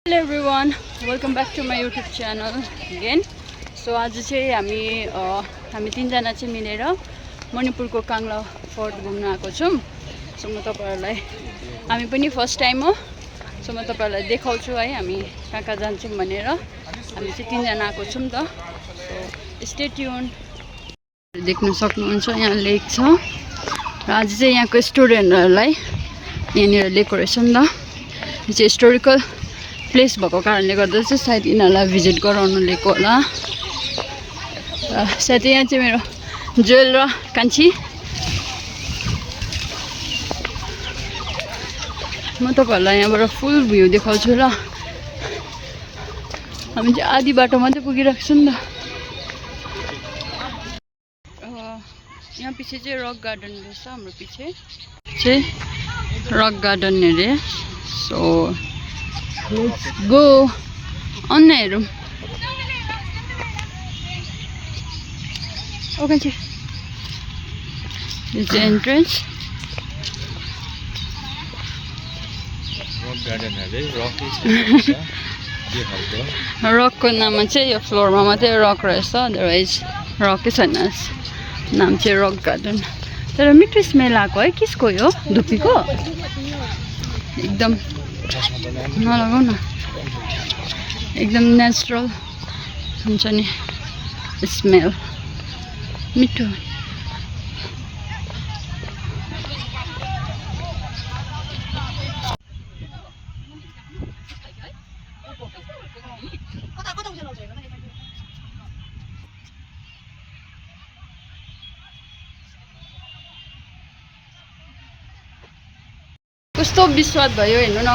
Hello everyone, welcome back to my YouTube channel again. So आज चाहिँ हामी तीनजना चाहिँ मिलेर मणिपुरको काङ्ला फोर्ट घुम्न आएको छौं. सो म तपाईहरुलाई हामी पनि फर्स्ट टाइम हो. सो म तपाईहरुलाई देखाउँछु है हामी कहाँ जान्छौं भनेर. हामी चाहिँ तीनजना आएको छौं त. So stay tune. देख्न सक्नुहुन्छ यहाँ लेक छ. र आज चाहिँ यहाँको स्टुडेन्टहरुलाई यहाँनिर ल्याएको रहेछ नि त. यो चाहिँ हिस्टोरिकल प्लेस भएको कारणले गर्दा चाहिँ सायद यिनीहरूलाई भिजिट गराउन लिएको होला. साथै यहाँ चाहिँ मेरो जुएल र कान्छी. म तपाईहरुलाई यहाँबाट फुल भ्यू देखाउँछु ल. हामी चाहिँ आधी बाटो मात्रै पुगिरहेको छौं नि त. यहाँ पछि चाहिँ रक गार्डन रहेछ. हाम्रो पछि चाहिँ रक गार्डन अरे. सो let's go on हेरौँ. ओके चाहिँ this is the entrance. Rock garden अरे रकको नाममा चाहिँ यो फ्लोरमा मात्रै रक रहेछ. अदरवाइज रकै छैन. नाम चाहिँ रक गार्डन. तर मिठो स्मेल आएको है. किसको यो धुपीको? एकदम नलगाउ न. एकदम नेचुरल हुन्छ नि स्मेल. मिठो. कस्तो विश्वास भयो हेर्नु न.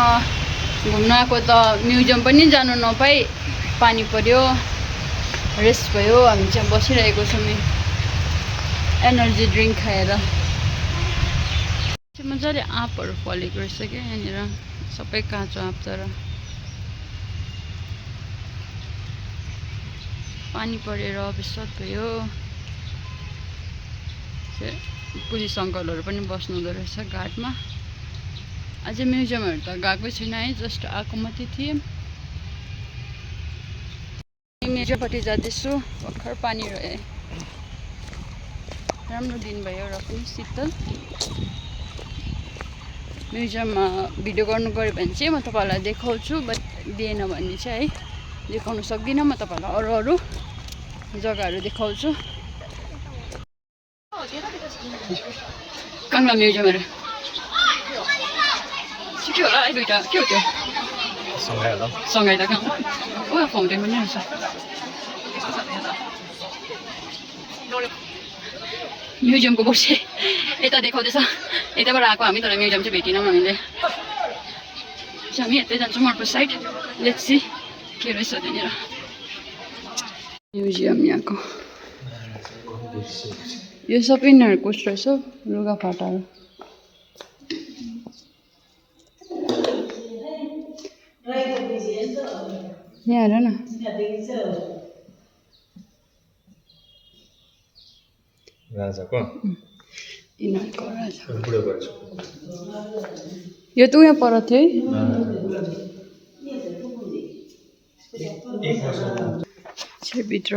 घुम्न आएको त म्युजियम पनि जानु नपाई पानी पर्यो. रेस्ट भयो. हामी चाहिँ बसिरहेको छौँ एनर्जी ड्रिङ्क खाएर. मजाले आँपहरू फलेको रहेछ क्या यहाँनिर. सबै काँचो आँप. तर पानी परेर विश्वास भयो. पुलिस अङ्कलहरू पनि बस्नुहुँदो रहेछ घाटमा. अझै म्युजियमहरू त गएकै छैन है. जस्ट आएको मात्रै थिएँ. म्युजियमपट्टि जाँदैछु. भर्खर पानी रहे. राम्रो दिन भयो र पनि शीतल. म्युजियममा भिडियो गर्नु गयो भने चाहिँ म तपाईहरुलाई देखाउँछु. बट दिएन भने चाहिँ है देखाउन सक्दिनँ. म तपाईहरुलाई अरू अरू जग्गाहरू देखाउँछु. काङ्ला म्युजियमहरू के होला है. दुईटा के हो त्यो? सँगै त कहाँ हो. फाउन्टेन पनि रहेछ. म्युजियमको बोर्ड यता देखाउँदैछ. यताबाट आएको हामी. तर म्युजियम चाहिँ भेटिनौँ हामीले. हामी यतै जान्छौँ अर्को साइड. लेट्स सी के रहेछ त्यहाँनिर. म्युजियम यहाँको यो सबै यिनीहरूको रहेछ. लुगाफाटाहरू. यहाँ हेर न. राजाको यिनीहरूको राजा. यो त उहाँ पर थियो है. भित्र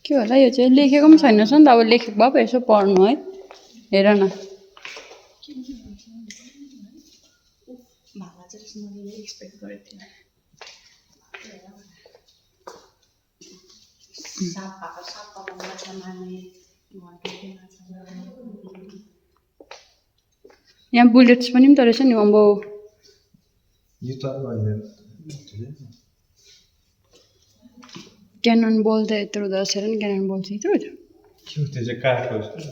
के होला. यो चाहिँ लेखेको पनि छैन नि त. अब लेखेको भए पो यसो पढ्नु है. हेर न. यहाँ बुलेट्स पनि त रहेछ नि. अम्बो. क्यानन बल त यत्रो रहेछ नि. क्यानन बल चाहिँ यत्रो थियो.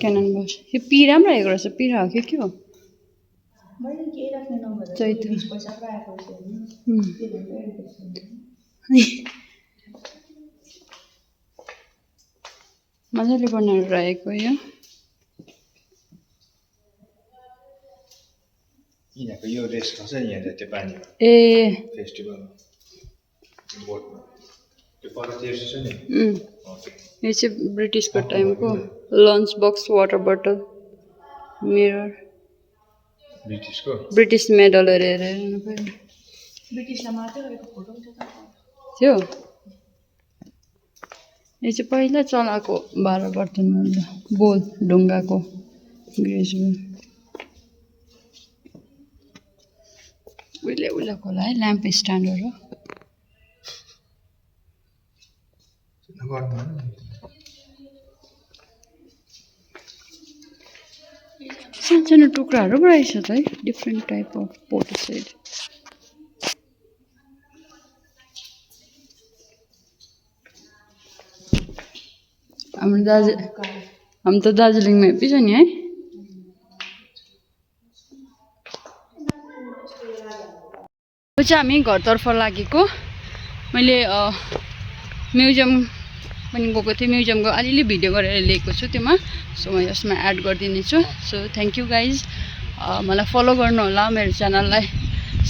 क्यानन बल यो पिरा पनि रहेको रहेछ. पिरा हो कि के हो? मजाले बनाएर रहेको यो. यो रेस्ट गर्छ नि यहाँ त्यो पानीमा. ए फेस्टिभल बोटमा त्यो पर तेर्छ नि. यो चाहिँ ब्रिटिसको टाइमको लन्च बक्स, वाटर बोतल, मिरर. ब्रिटिसको ब्रिटिस मेडलहरू हेरेर हेर्नु पर्यो. थियो यो चाहिँ पहिला चलाएको 12 बर्तनहरू बोल ढुङ्गाको ग्रेजुअल उहिले उहिलेको होला है ल्याम्प स्ट्यान्डहरू सानसानो टुक्राहरू पो रहेछ त है different type of photo set हाम्रो त दार्जिलिङमा हेप्पी छ नि है यो चाहिँ हामी घरतर्फ लागेको मैले म्युजियम पनि गएको थिएँ म्युजियमको अलिअलि भिडियो गरेर लिएको छु त्यसमा सो म यसमा एड गरिदिनेछु सो थ्याङ्क यू गाइज मलाई फलो गर्नु होला मेरो च्यानललाई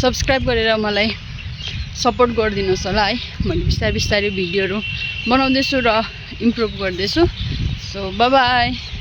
सब्सक्राइब गरेर मलाई सपोर्ट गरिदिनुहोस् होला है मैले बिस्तारै बिस्तारै भिडियोहरू बनाउँदैछु र इम्प्रुभ गर्दैछु सो बाई बाई